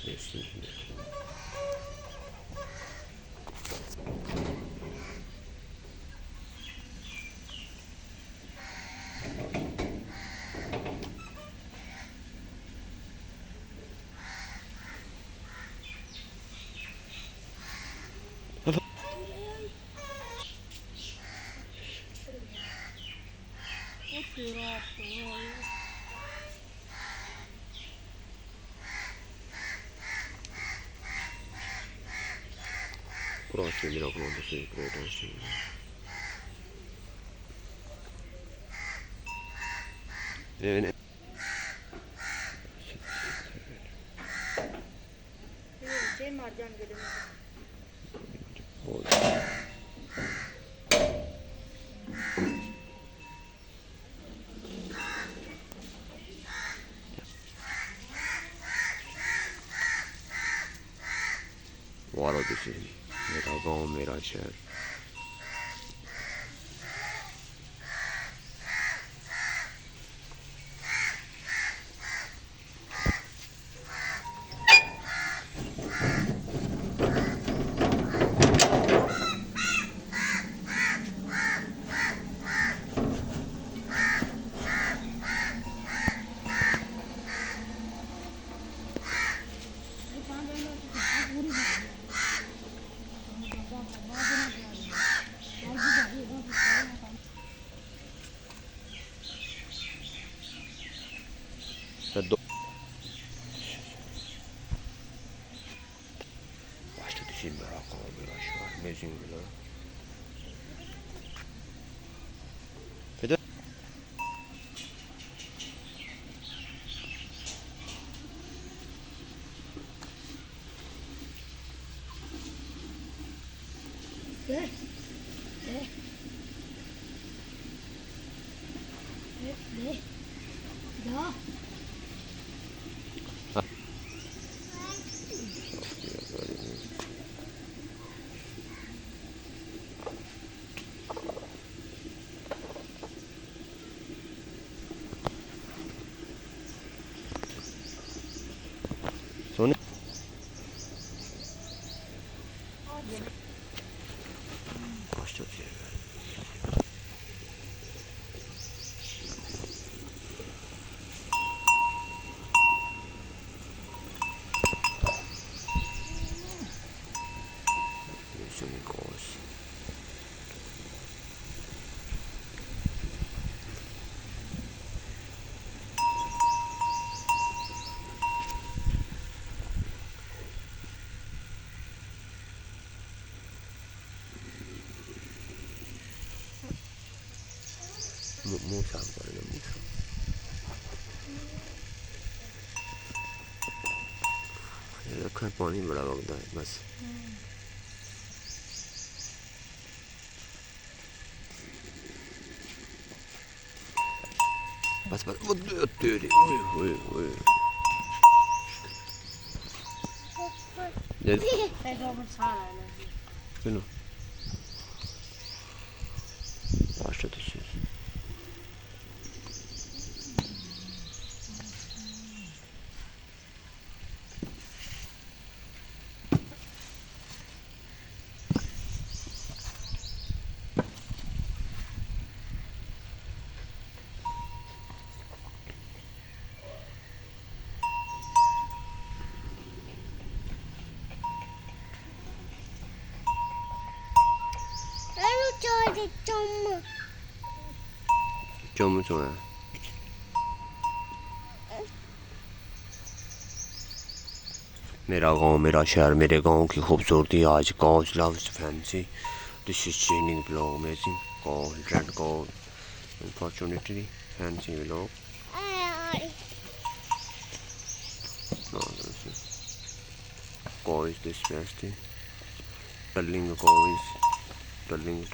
Yes. Crossing miracle on the secret dancing. And वालों this is मेरा गांव मेरा शहर Başta düşeyim merak olma biraz şu an mezun bile. Fede. Sonra başta düşeyim. Musa böyle Musa. ये रखा है पानी बड़ा वगदा है बस बस बस वो तेरी ओए ओए ओए ये सुनो başta düşüyor. चुम चुम मेरा गांव मेरा शहर मेरे गांव की खूबसूरती आज गांव loves fancy this is changing blog amazing गांव रेड गांव अनफॉर्चुनेटली फैंसी ब्लॉग गांव इज दिस फैंसी टर्लिंग गांव इज टर्लिंग